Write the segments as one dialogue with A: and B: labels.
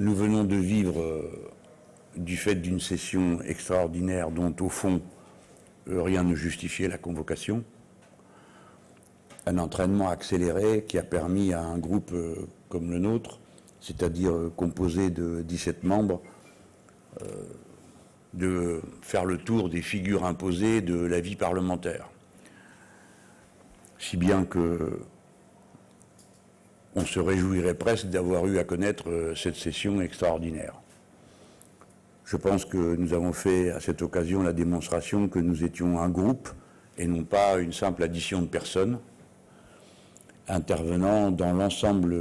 A: nous venons de vivre, du fait d'une session extraordinaire dont, au fond, rien ne justifiait la convocation, un entraînement accéléré qui a permis à un groupe comme le nôtre, c'est-à-dire composé de 17 membres, de faire le tour des figures imposées de la vie parlementaire. Si bien que on se réjouirait presque d'avoir eu à connaître cette session extraordinaire. Je pense que nous avons fait à cette occasion la démonstration que nous étions un groupe et non pas une simple addition de personnes intervenant dans l'ensemble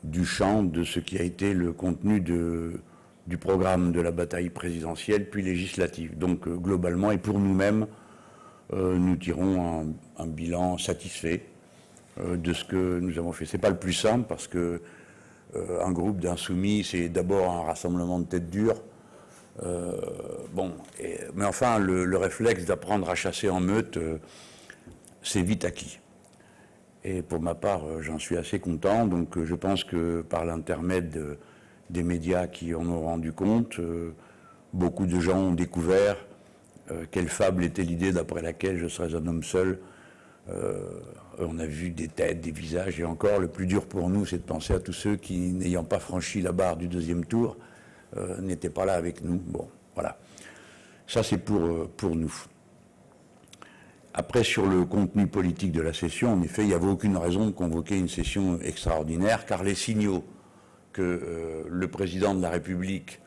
A: du champ de ce qui a été le contenu du programme de la bataille présidentielle puis législative. Donc globalement et pour nous-mêmes, nous tirons un bilan satisfait de ce que nous avons fait. C'est pas le plus simple parce que un groupe d'insoumis, c'est d'abord un rassemblement de têtes dures. Mais enfin, le réflexe d'apprendre à chasser en meute, c'est vite acquis. Et pour ma part, j'en suis assez content. Donc je pense que par l'intermède des médias qui en ont rendu compte, beaucoup de gens ont découvert quelle fable était l'idée d'après laquelle je serais un homme seul. On a vu des têtes, des visages, et encore, le plus dur pour nous, c'est de penser à tous ceux qui, n'ayant pas franchi la barre du deuxième tour, n'étaient pas là avec nous. Bon, voilà. Ça, c'est pour nous. Après, sur le contenu politique de la session, en effet, il n'y avait aucune raison de convoquer une session extraordinaire, car les signaux que le président de la République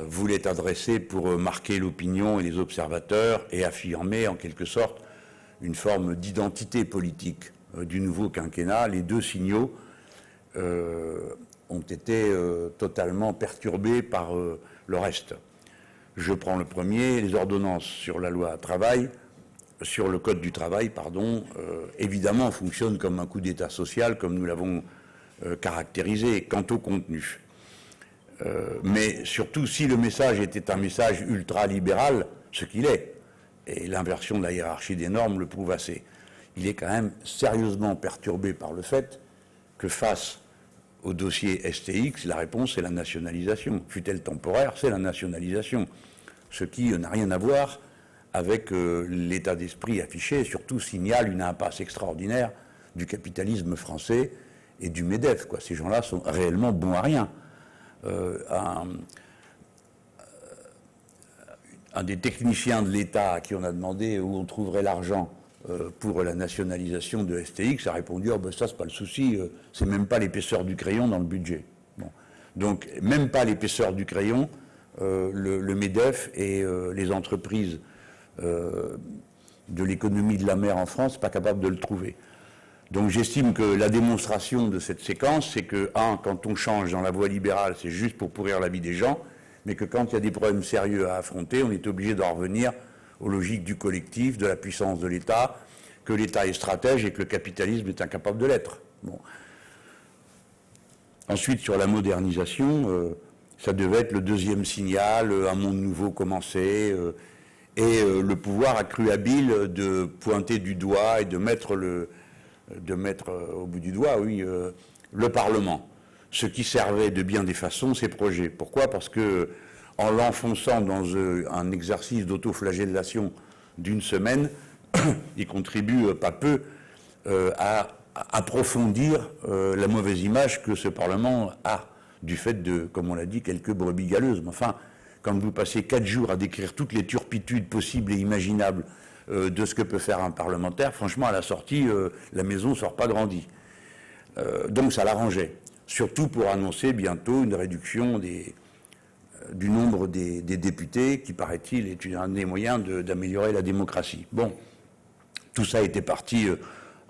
A: voulait adresser pour marquer l'opinion et les observateurs et affirmer, en quelque sorte, une forme d'identité politique du nouveau quinquennat, les deux signaux ont été totalement perturbés par le reste. Je prends le premier, les ordonnances sur la loi travail, sur le code du travail, pardon, évidemment fonctionnent comme un coup d'État social, comme nous l'avons caractérisé. Quant au contenu, mais surtout, si le message était un message ultra-libéral, ce qu'il est, et l'inversion de la hiérarchie des normes le prouve assez, il est quand même sérieusement perturbé par le fait que face au dossier STX, la réponse est la nationalisation. Fut-elle temporaire, c'est la nationalisation. Ce qui n'a rien à voir avec l'état d'esprit affiché, et surtout signale une impasse extraordinaire du capitalisme français et du MEDEF, quoi. Ces gens-là sont réellement bons à rien. Un des techniciens de l'État à qui on a demandé où on trouverait l'argent pour la nationalisation de STX a répondu « Oh ben ça, c'est pas le souci, c'est même pas l'épaisseur du crayon dans le budget. » Bon. Donc, même pas l'épaisseur du crayon, le MEDEF et les entreprises de l'économie de la mer en France, pas capables de le trouver. Donc j'estime que la démonstration de cette séquence, c'est que, quand on change dans la voie libérale, c'est juste pour pourrir la vie des gens, mais que quand il y a des problèmes sérieux à affronter, on est obligé d'en revenir aux logiques du collectif, de la puissance de l'État, que l'État est stratège et que le capitalisme est incapable de l'être. Bon. Ensuite, sur la modernisation, ça devait être le deuxième signal, un monde nouveau commençait, et le pouvoir a cru habile de pointer du doigt et de mettre au bout du doigt, oui, le Parlement. Ce qui servait de bien des façons ces projets. Pourquoi ? Parce que, en l'enfonçant dans un exercice d'autoflagellation d'une semaine, il contribue pas peu à approfondir la mauvaise image que ce Parlement a, du fait de, comme on l'a dit, quelques brebis galeuses. Mais enfin, quand vous passez 4 jours à décrire toutes les turpitudes possibles et imaginables de ce que peut faire un parlementaire, franchement, à la sortie, la maison ne sort pas grandie. Donc ça l'arrangeait. Surtout pour annoncer bientôt une réduction du nombre des députés, qui, paraît-il, est un des moyens d'améliorer la démocratie. Bon, tout ça était parti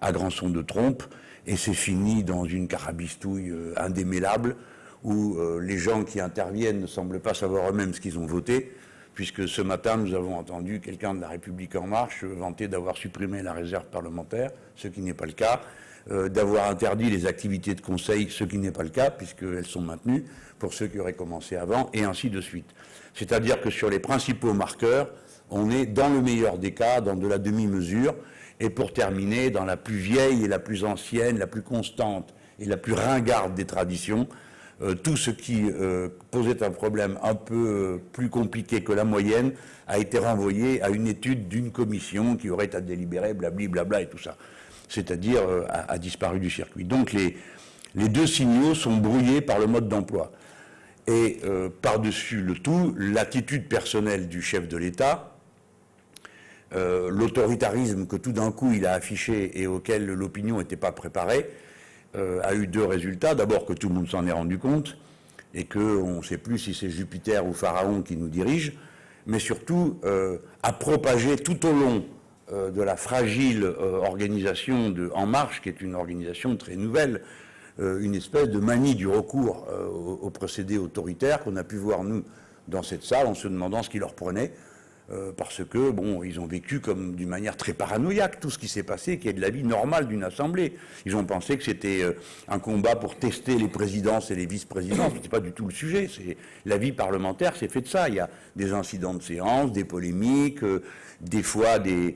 A: à grand son de trompe, et c'est fini dans une carabistouille indémêlable, où les gens qui interviennent ne semblent pas savoir eux-mêmes ce qu'ils ont voté, puisque ce matin, nous avons entendu quelqu'un de La République En Marche vanter d'avoir supprimé la réserve parlementaire, ce qui n'est pas le cas, d'avoir interdit les activités de conseil, ce qui n'est pas le cas, puisqu'elles sont maintenues, pour ceux qui auraient commencé avant, et ainsi de suite. C'est-à-dire que sur les principaux marqueurs, on est, dans le meilleur des cas, dans de la demi-mesure, et pour terminer, dans la plus vieille et la plus ancienne, la plus constante et la plus ringarde des traditions, tout ce qui posait un problème un peu plus compliqué que la moyenne a été renvoyé à une étude d'une commission qui aurait à délibérer, blablabla et tout ça. C'est-à-dire a disparu du circuit. Donc les deux signaux sont brouillés par le mode d'emploi. Et par-dessus le tout, l'attitude personnelle du chef de l'État, l'autoritarisme que tout d'un coup il a affiché et auquel l'opinion n'était pas préparée, a eu deux résultats. D'abord que tout le monde s'en est rendu compte et qu'on ne sait plus si c'est Jupiter ou Pharaon qui nous dirige, mais surtout a propagé tout au long de la fragile organisation de En Marche, qui est une organisation très nouvelle, une espèce de manie du recours aux procédés autoritaires qu'on a pu voir, nous, dans cette salle, en se demandant ce qui leur prenait, parce que, bon, ils ont vécu comme d'une manière très paranoïaque tout ce qui s'est passé, qui est de la vie normale d'une assemblée. Ils ont pensé que c'était un combat pour tester les présidences et les vice-présidences. Ce n'était pas du tout le sujet. La vie parlementaire, c'est fait de ça. Il y a des incidents de séance, des polémiques, des fois des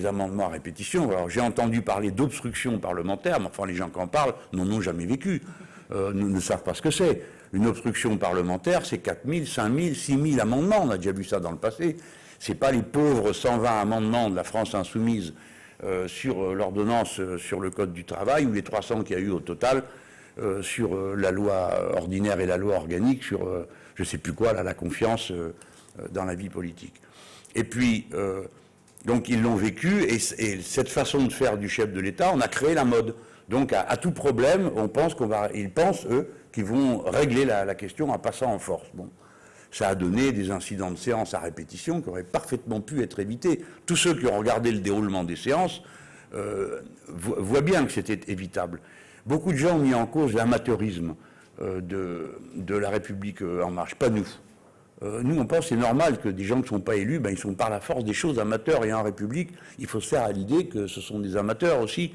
A: amendements à répétition. Alors j'ai entendu parler d'obstruction parlementaire, mais enfin les gens qui en parlent n'en ont jamais vécu, ne savent pas ce que c'est. Une obstruction parlementaire, c'est 4 000, 5 000, 6 000 amendements, on a déjà vu ça dans le passé. C'est pas les pauvres 120 amendements de la France insoumise sur l'ordonnance sur le Code du travail, ou les 300 qu'il y a eu au total sur la loi ordinaire et la loi organique, sur je sais plus quoi, là, la confiance dans la vie politique. Et puis, donc ils l'ont vécu, et cette façon de faire du chef de l'État, on a créé la mode. Donc à tout problème, ils pensent, eux, qu'ils vont régler la question en passant en force. Bon, ça a donné des incidents de séance à répétition qui auraient parfaitement pu être évités. Tous ceux qui ont regardé le déroulement des séances voient bien que c'était évitable. Beaucoup de gens ont mis en cause l'amateurisme de la République En Marche, pas nous. Nous, on pense que c'est normal que des gens qui ne sont pas élus, ils sont par la force des choses amateurs, et en République, il faut se faire à l'idée que ce sont des amateurs aussi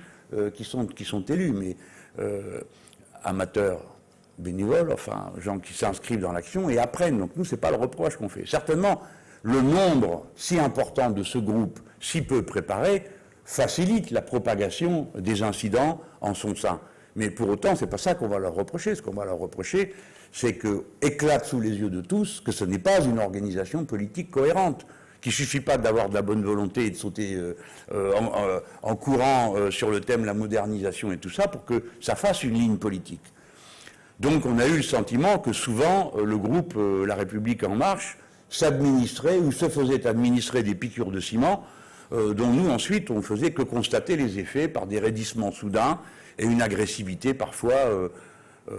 A: qui sont élus, mais amateurs bénévoles, enfin, gens qui s'inscrivent dans l'action et apprennent. Donc nous, ce n'est pas le reproche qu'on fait. Certainement, le nombre si important de ce groupe, si peu préparé, facilite la propagation des incidents en son sein. Mais pour autant, ce n'est pas ça qu'on va leur reprocher. Ce qu'on va leur reprocher, c'est que éclate sous les yeux de tous que ce n'est pas une organisation politique cohérente, qu'il ne suffit pas d'avoir de la bonne volonté et de sauter en courant sur le thème de la modernisation et tout ça pour que ça fasse une ligne politique. Donc on a eu le sentiment que souvent le groupe La République En Marche s'administrait ou se faisait administrer des piqûres de ciment dont nous ensuite on faisait que constater les effets par des raidissements soudains et une agressivité parfois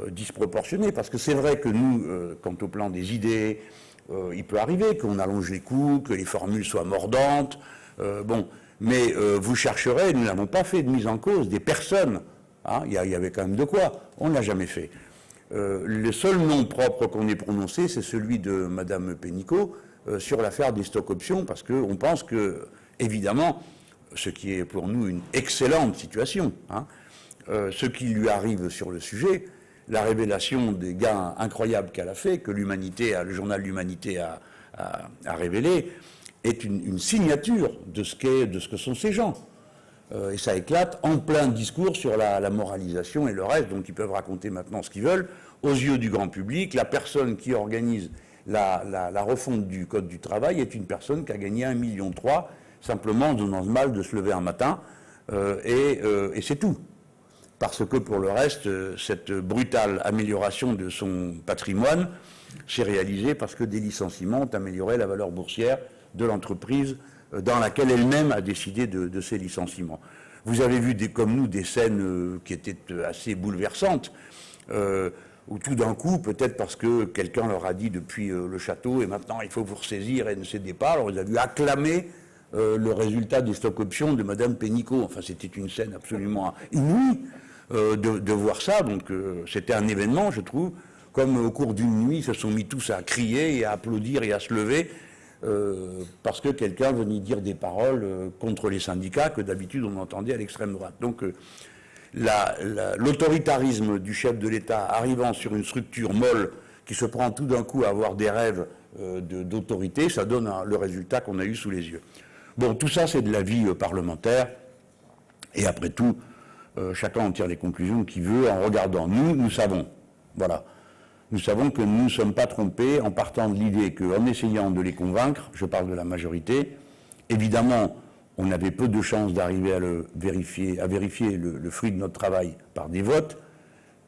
A: disproportionnée. Parce que c'est vrai que nous, quant au plan des idées, il peut arriver qu'on allonge les coups, que les formules soient mordantes, mais vous chercherez, nous n'avons pas fait de mise en cause des personnes, hein, il y avait quand même de quoi, on ne l'a jamais fait. Le seul nom propre qu'on ait prononcé, c'est celui de Madame Pénicaud sur l'affaire des stock options, parce qu'on pense que, évidemment, ce qui est pour nous une excellente situation, hein, ce qui lui arrive sur le sujet, la révélation des gains incroyables qu'elle a fait, que l'Humanité, le journal L'Humanité a révélé, est une signature de ce que sont ces gens. Et ça éclate en plein discours sur la moralisation et le reste, donc ils peuvent raconter maintenant ce qu'ils veulent. Aux yeux du grand public, la personne qui organise la refonte du Code du travail est une personne qui a gagné 1,3 million, simplement en donnant le mal de se lever un matin, et c'est tout. Parce que pour le reste, cette brutale amélioration de son patrimoine s'est réalisée parce que des licenciements ont amélioré la valeur boursière de l'entreprise dans laquelle elle-même a décidé de ces licenciements. Vous avez vu, comme nous, des scènes qui étaient assez bouleversantes, où tout d'un coup, peut-être parce que quelqu'un leur a dit depuis le château, et maintenant il faut vous ressaisir et ne cédez pas, alors ils ont vu acclamer le résultat des stock options de Madame Pénicaud. Enfin, c'était une scène absolument inouïe de voir ça, donc c'était un événement, je trouve, comme au cours d'une nuit, ils se sont mis tous à crier et à applaudir et à se lever, parce que quelqu'un venait dire des paroles contre les syndicats que d'habitude on entendait à l'extrême droite. Donc l'autoritarisme du chef de l'État arrivant sur une structure molle qui se prend tout d'un coup à avoir des rêves d'autorité, ça donne le résultat qu'on a eu sous les yeux. Bon, tout ça c'est de la vie parlementaire, et après tout, chacun en tire les conclusions qu'il veut en regardant. Nous savons, Voilà. Nous savons que nous ne sommes pas trompés en partant de l'idée qu'en essayant de les convaincre, je parle de la majorité, évidemment, on avait peu de chances d'arriver à vérifier le fruit de notre travail par des votes,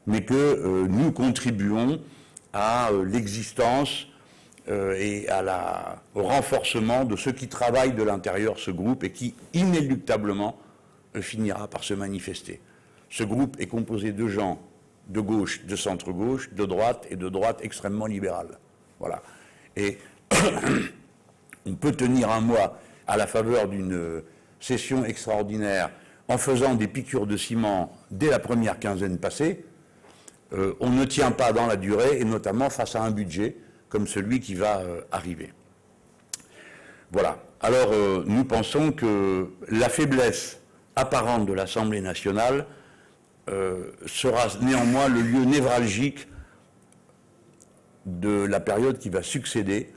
A: mais que nous contribuons à l'existence et au renforcement de ceux qui travaillent de l'intérieur ce groupe et qui inéluctablement finira par se manifester. Ce groupe est composé de gens de gauche, de centre-gauche, de droite et de droite extrêmement libérale. Voilà. Et on peut tenir un mois à la faveur d'une session extraordinaire en faisant des piqûres de ciment dès la première quinzaine passée. On ne tient pas dans la durée, et notamment face à un budget comme celui qui va arriver. Voilà. Alors, nous pensons que la faiblesse apparente de l'Assemblée nationale sera néanmoins le lieu névralgique de la période qui va succéder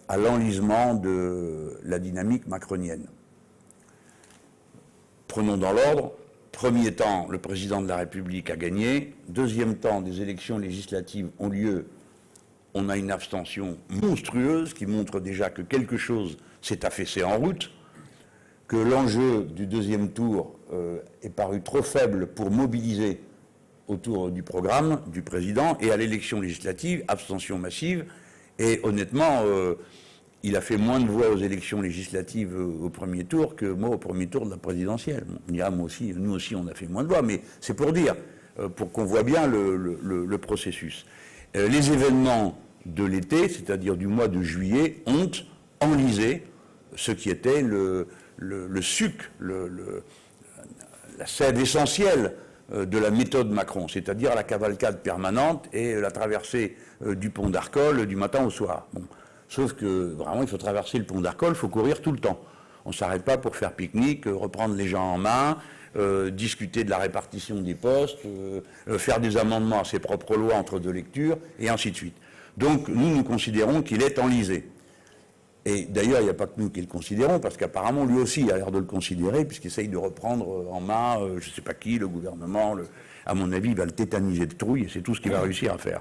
A: à l'enlisement de la dynamique macronienne. Prenons dans l'ordre. Premier temps, le président de la République a gagné. Deuxième temps, des élections législatives ont lieu. On a une abstention monstrueuse qui montre déjà que quelque chose s'est affaissé en route, que l'enjeu du deuxième tour est paru trop faible pour mobiliser autour du programme du président, et à l'élection législative, abstention massive, et honnêtement, il a fait moins de voix aux élections législatives au premier tour que moi au premier tour de la présidentielle. On dira, nous aussi on a fait moins de voix, mais c'est pour dire, pour qu'on voit bien le processus. Les événements de l'été, c'est-à-dire du mois de juillet, ont enlisé ce qui était le suc, la sève essentielle de la méthode Macron, c'est-à-dire la cavalcade permanente et la traversée du pont d'Arcole du matin au soir. Bon. Sauf que vraiment, il faut traverser le pont d'Arcole, il faut courir tout le temps. On ne s'arrête pas pour faire pique-nique, reprendre les gens en main, discuter de la répartition des postes, faire des amendements à ses propres lois entre deux lectures, et ainsi de suite. Donc nous considérons qu'il est enlisé. Et d'ailleurs, il n'y a pas que nous qui le considérons, parce qu'apparemment, lui aussi a l'air de le considérer, puisqu'il essaye de reprendre en main, je ne sais pas qui, le gouvernement, à mon avis, il va le tétaniser de trouille, et c'est tout ce qu'il va réussir à faire.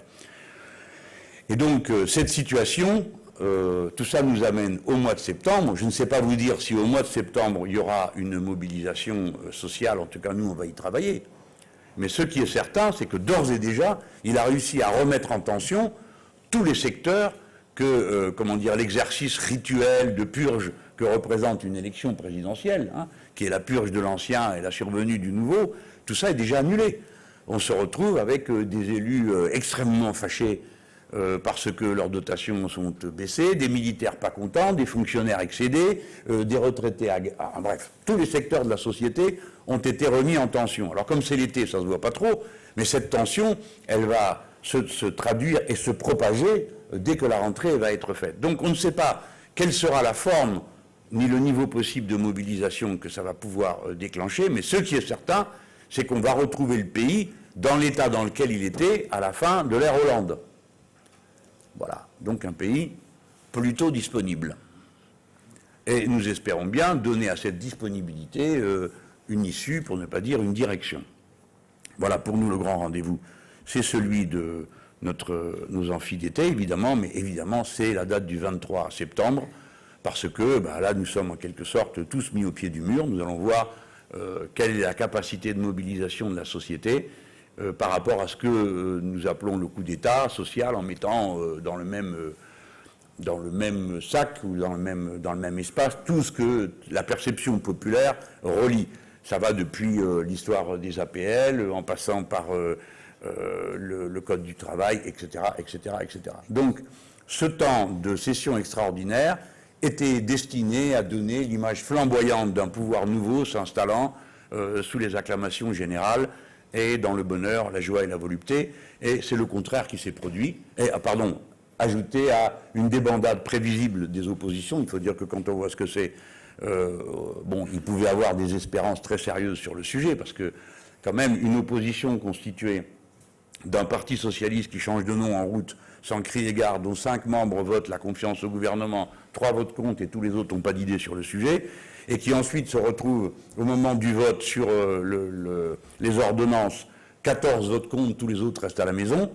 A: Et donc, cette situation, tout ça nous amène au mois de septembre. Je ne sais pas vous dire si au mois de septembre, il y aura une mobilisation sociale, en tout cas, nous, on va y travailler. Mais ce qui est certain, c'est que d'ores et déjà, il a réussi à remettre en tension tous les secteurs que, l'exercice rituel de purge que représente une élection présidentielle, qui est la purge de l'ancien et la survenue du nouveau, tout ça est déjà annulé. On se retrouve avec des élus extrêmement fâchés parce que leurs dotations sont baissées, des militaires pas contents, des fonctionnaires excédés, des retraités... bref, tous les secteurs de la société ont été remis en tension. Alors comme c'est l'été, ça ne se voit pas trop, mais cette tension, elle va se traduire et se propager dès que la rentrée va être faite. Donc on ne sait pas quelle sera la forme ni le niveau possible de mobilisation que ça va pouvoir déclencher, mais ce qui est certain, c'est qu'on va retrouver le pays dans l'état dans lequel il était à la fin de l'ère Hollande. Voilà, donc un pays plutôt disponible. Et nous espérons bien donner à cette disponibilité une issue, pour ne pas dire une direction. Voilà, pour nous, le grand rendez-vous, c'est celui de nos amphis d'été, évidemment, mais évidemment, c'est la date du 23 septembre, parce que là, nous sommes en quelque sorte tous mis au pied du mur. Nous allons voir quelle est la capacité de mobilisation de la société par rapport à ce que nous appelons le coup d'État social, en mettant dans le même sac ou dans le même espace tout ce que la perception populaire relie. Ça va depuis l'histoire des APL, en passant par le Code du travail, etc., etc., etc. Donc, ce temps de session extraordinaire était destiné à donner l'image flamboyante d'un pouvoir nouveau s'installant sous les acclamations générales et dans le bonheur, la joie et la volupté. Et c'est le contraire qui s'est produit. Ajouté à une débandade prévisible des oppositions. Il faut dire que quand on voit ce que c'est, il pouvait avoir des espérances très sérieuses sur le sujet, parce que quand même une opposition constituée d'un parti socialiste qui change de nom en route sans crier gare, dont 5 membres votent la confiance au gouvernement, 3 votent contre et tous les autres n'ont pas d'idée sur le sujet, et qui ensuite se retrouve au moment du vote sur les ordonnances, 14 votent contre, tous les autres restent à la maison,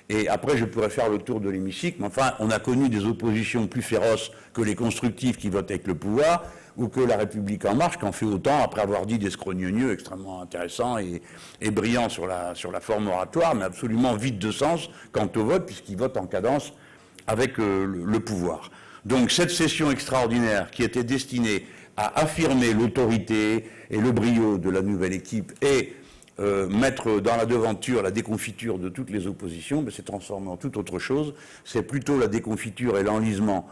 A: Et après, je pourrais faire le tour de l'hémicycle, mais enfin, on a connu des oppositions plus féroces que les constructifs qui votent avec le pouvoir, ou que La République En Marche, qui en fait autant après avoir dit des scrognonieux extrêmement intéressants et brillants sur la forme oratoire, mais absolument vide de sens quant au vote, puisqu'ils votent en cadence avec le pouvoir. Donc cette session extraordinaire qui était destinée à affirmer l'autorité et le brio de la nouvelle équipe et mettre dans la devanture la déconfiture de toutes les oppositions, s'est transformé en toute autre chose. C'est plutôt la déconfiture et l'enlisement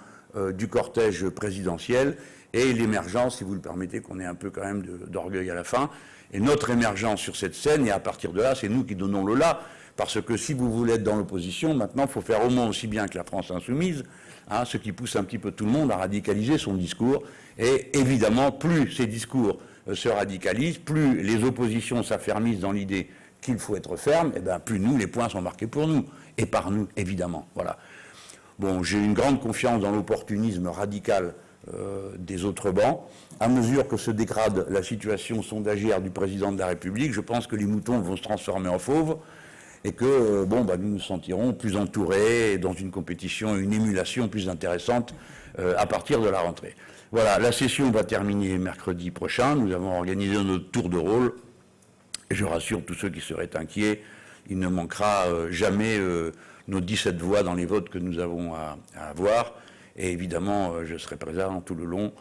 A: du cortège présidentiel et l'émergence, si vous le permettez, qu'on ait un peu quand même d'orgueil à la fin. Et notre émergence sur cette scène, et à partir de là, c'est nous qui donnons le là, parce que si vous voulez être dans l'opposition, maintenant, il faut faire au moins aussi bien que la France insoumise, hein, ce qui pousse un petit peu tout le monde à radicaliser son discours. Et évidemment, plus ces discours se radicalisent, plus les oppositions s'affermissent dans l'idée qu'il faut être ferme, et bien plus nous, les points sont marqués pour nous, et par nous, évidemment. Voilà. Bon, j'ai une grande confiance dans l'opportunisme radical des autres bancs. À mesure que se dégrade la situation sondagière du président de la République, je pense que les moutons vont se transformer en fauves, et que nous nous sentirons plus entourés et dans une compétition, une émulation plus intéressante à partir de la rentrée. Voilà, la session va terminer mercredi prochain. Nous avons organisé notre tour de rôle. Et je rassure tous ceux qui seraient inquiets, il ne manquera jamais nos 17 voix dans les votes que nous avons à avoir. Et évidemment, je serai présent tout le long,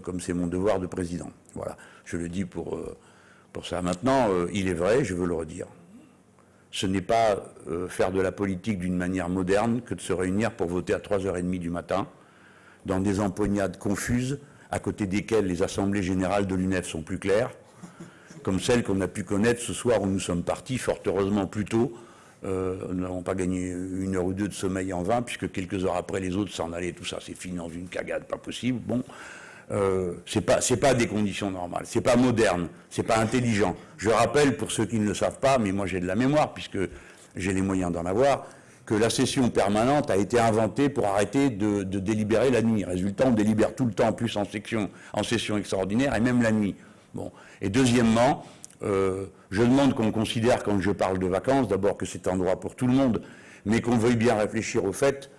A: comme c'est mon devoir de président. Voilà, je le dis pour ça. Maintenant, il est vrai, je veux le redire, ce n'est pas faire de la politique d'une manière moderne que de se réunir pour voter à 3h30 du matin, dans des empoignades confuses, à côté desquelles les assemblées générales de l'UNEF sont plus claires, comme celles qu'on a pu connaître ce soir où nous sommes partis, fort heureusement plus tôt. Nous n'avons pas gagné 1 heure ou 2 de sommeil en vain, puisque quelques heures après, les autres s'en allaient, tout ça, c'est fini dans une cagade, pas possible. Bon, c'est pas des conditions normales, c'est pas moderne, c'est pas intelligent. Je rappelle, pour ceux qui ne le savent pas, mais moi j'ai de la mémoire, puisque j'ai les moyens d'en avoir, que la session permanente a été inventée pour arrêter de délibérer la nuit. Résultat, on délibère tout le temps, plus en session extraordinaire, et même la nuit. Bon. Et deuxièmement, je demande qu'on considère, quand je parle de vacances, d'abord que c'est un droit pour tout le monde, mais qu'on veuille bien réfléchir au fait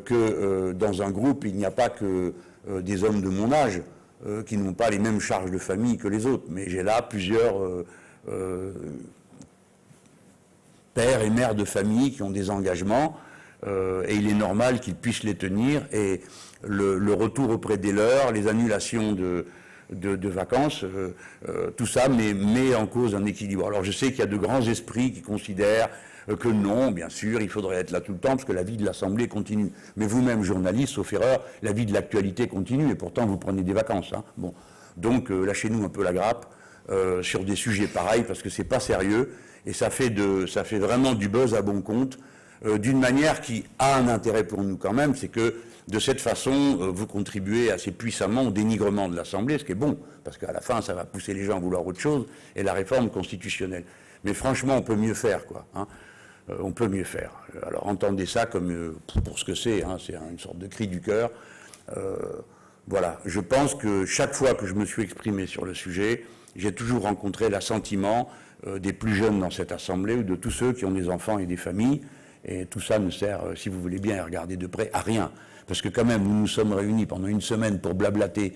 A: que dans un groupe, il n'y a pas que des hommes de mon âge qui n'ont pas les mêmes charges de famille que les autres. Mais j'ai là plusieurs pères et mères de famille qui ont des engagements, et il est normal qu'ils puissent les tenir. Et le retour auprès des leurs, les annulations de vacances, tout ça met en cause un équilibre. Alors je sais qu'il y a de grands esprits qui considèrent que non, bien sûr, il faudrait être là tout le temps parce que la vie de l'Assemblée continue. Mais vous-même, journaliste, sauf erreur, la vie de l'actualité continue et pourtant vous prenez des vacances. Hein. Bon. Donc lâchez-nous un peu la grappe sur des sujets pareils parce que c'est pas sérieux et ça fait vraiment du buzz à bon compte d'une manière qui a un intérêt pour nous quand même, c'est que de cette façon, vous contribuez assez puissamment au dénigrement de l'Assemblée, ce qui est bon, parce qu'à la fin, ça va pousser les gens à vouloir autre chose, et la réforme constitutionnelle. Mais franchement, on peut mieux faire, quoi. Hein. On peut mieux faire. Alors, entendez ça comme pour ce que c'est, hein, c'est une sorte de cri du cœur. Voilà, je pense que chaque fois que je me suis exprimé sur le sujet, j'ai toujours rencontré l'assentiment des plus jeunes dans cette Assemblée, ou de tous ceux qui ont des enfants et des familles, et tout ça ne sert, si vous voulez bien regarder de près, à rien. Parce que quand même, nous nous sommes réunis pendant une semaine pour blablater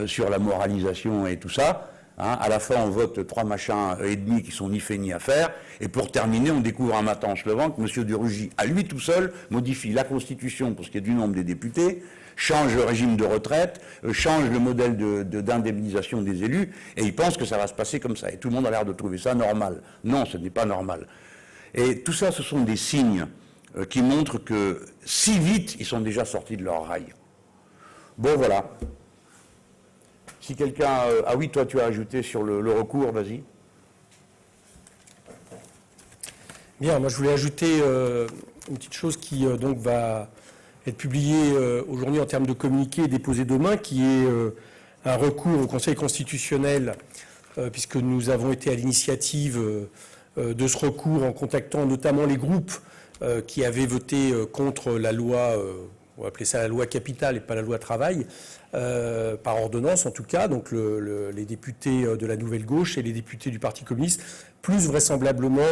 A: sur la moralisation et tout ça. Hein. À la fin, on vote 3 machins et demi qui sont ni fait ni à faire. Et pour terminer, on découvre un matin en se levant que M. de Rugy, à lui tout seul, modifie la Constitution pour ce qui est du nombre des députés, change le régime de retraite, change le modèle d'indemnisation des élus, et il pense que ça va se passer comme ça. Et tout le monde a l'air de trouver ça normal. Non, ce n'est pas normal. Et tout ça, ce sont des signes qui montrent que si vite, ils sont déjà sortis de leur rail. Bon, voilà. Si quelqu'un... ah oui, toi, tu as ajouté sur le recours, vas-y.
B: Bien, moi, je voulais ajouter une petite chose qui, donc, va être publiée aujourd'hui en termes de communiqué et déposée demain, qui est un recours au Conseil constitutionnel, puisque nous avons été à l'initiative de ce recours en contactant notamment les groupes qui avaient voté contre la loi, on va appeler ça la loi capitale et pas la loi travail, par ordonnance en tout cas, donc les députés de la Nouvelle Gauche et les députés du Parti communiste, plus vraisemblablement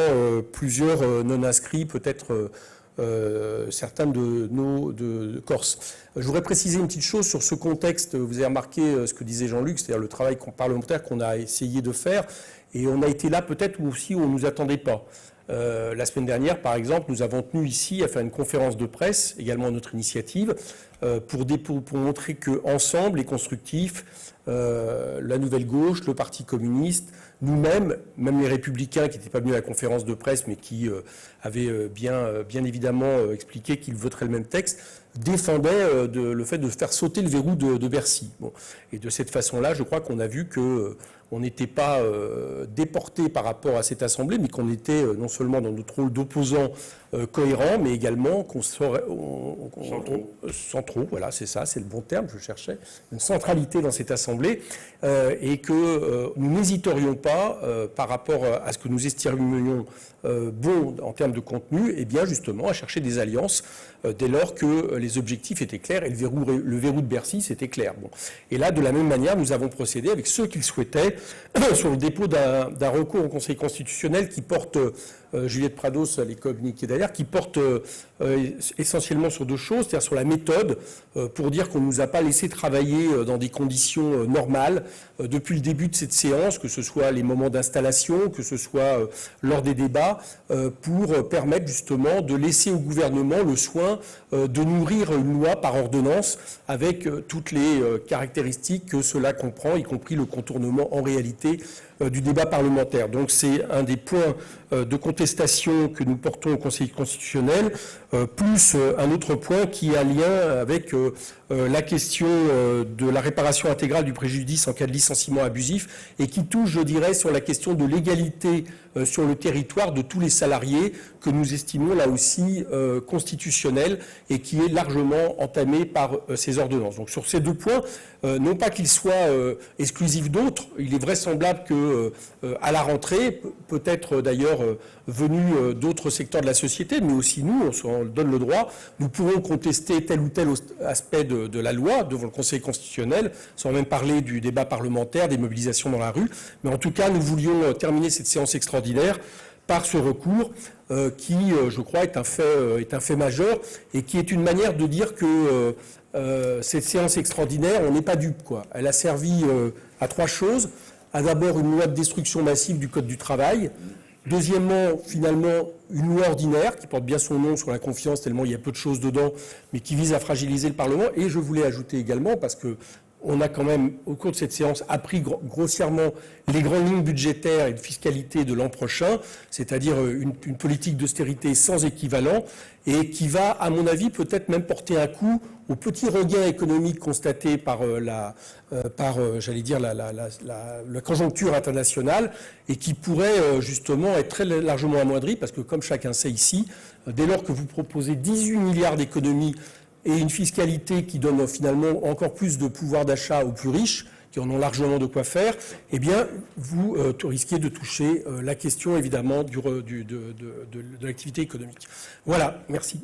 B: plusieurs non-inscrits, peut-être certains de nos de Corse. Je voudrais préciser une petite chose sur ce contexte. Vous avez remarqué ce que disait Jean-Luc, c'est-à-dire le travail parlementaire qu'on a essayé de faire. Et on a été là peut-être aussi où on ne nous attendait pas. La semaine dernière, par exemple, nous avons tenu ici à faire une conférence de presse, également à notre initiative, pour montrer qu'ensemble, les constructifs, la Nouvelle Gauche, le Parti communiste, nous-mêmes, même les Républicains qui n'étaient pas venus à la conférence de presse, mais qui avaient bien évidemment expliqué qu'ils voteraient le même texte, défendaient le fait de faire sauter le verrou de Bercy. Bon. Et de cette façon-là, je crois qu'on a vu que on n'était pas déporté par rapport à cette Assemblée, mais qu'on était non seulement dans notre rôle d'opposants cohérents, mais également qu'on serait centraux, voilà, c'est ça, c'est le bon terme, je cherchais, une centralité dans cette Assemblée, et que nous n'hésiterions pas, par rapport à ce que nous estimions bon en termes de contenu, et bien justement à chercher des alliances dès lors que les objectifs étaient clairs et le verrou de Bercy, c'était clair. Bon. Et là, de la même manière, nous avons procédé avec ceux qui le souhaitaient sur le dépôt d'un recours au Conseil constitutionnel qui porte, Juliette Prados les communiqués d'ailleurs, qui porte essentiellement sur deux choses, c'est-à-dire sur la méthode, pour dire qu'on ne nous a pas laissé travailler dans des conditions normales depuis le début de cette séance, que ce soit les moments d'installation, que ce soit lors des débats, pour permettre justement de laisser au gouvernement le soin de nourrir une loi par ordonnance avec toutes les caractéristiques que cela comprend, y compris le contournement en réalité du débat parlementaire. Donc c'est un des points de contestation que nous portons au Conseil constitutionnel, plus un autre point qui a lien avec la question de la réparation intégrale du préjudice en cas de licenciement abusif et qui touche, je dirais, sur la question de l'égalité sur le territoire de tous les salariés que nous estimons là aussi constitutionnel et qui est largement entamé par ces ordonnances. Donc sur ces deux points, non pas qu'ils soient exclusifs d'autres, il est vraisemblable que à la rentrée, peut-être d'ailleurs venus d'autres secteurs de la société, mais aussi nous, on s'en donne le droit, nous pourrons contester tel ou tel aspect de la loi devant le Conseil constitutionnel, sans même parler du débat parlementaire, des mobilisations dans la rue. Mais en tout cas, nous voulions terminer cette séance extraordinaire par ce recours qui, je crois, est un fait majeur et qui est une manière de dire que cette séance extraordinaire, on n'est pas dupe, quoi. Elle a servi à trois choses. À d'abord une loi de destruction massive du Code du travail. Deuxièmement, finalement, une loi ordinaire qui porte bien son nom sur la confiance, tellement il y a peu de choses dedans, mais qui vise à fragiliser le Parlement. Et je voulais ajouter également, parce que on a quand même, au cours de cette séance, appris grossièrement les grandes lignes budgétaires et de fiscalité de l'an prochain, c'est-à-dire une politique d'austérité sans équivalent et qui va, à mon avis, peut-être même porter un coup au petit regain économique constaté par la conjoncture internationale et qui pourrait justement être très largement amoindri parce que, comme chacun sait ici, dès lors que vous proposez 18 milliards d'économies et une fiscalité qui donne finalement encore plus de pouvoir d'achat aux plus riches, qui en ont largement de quoi faire, eh bien, vous risquez de toucher la question, évidemment, de l'activité économique. Voilà, merci.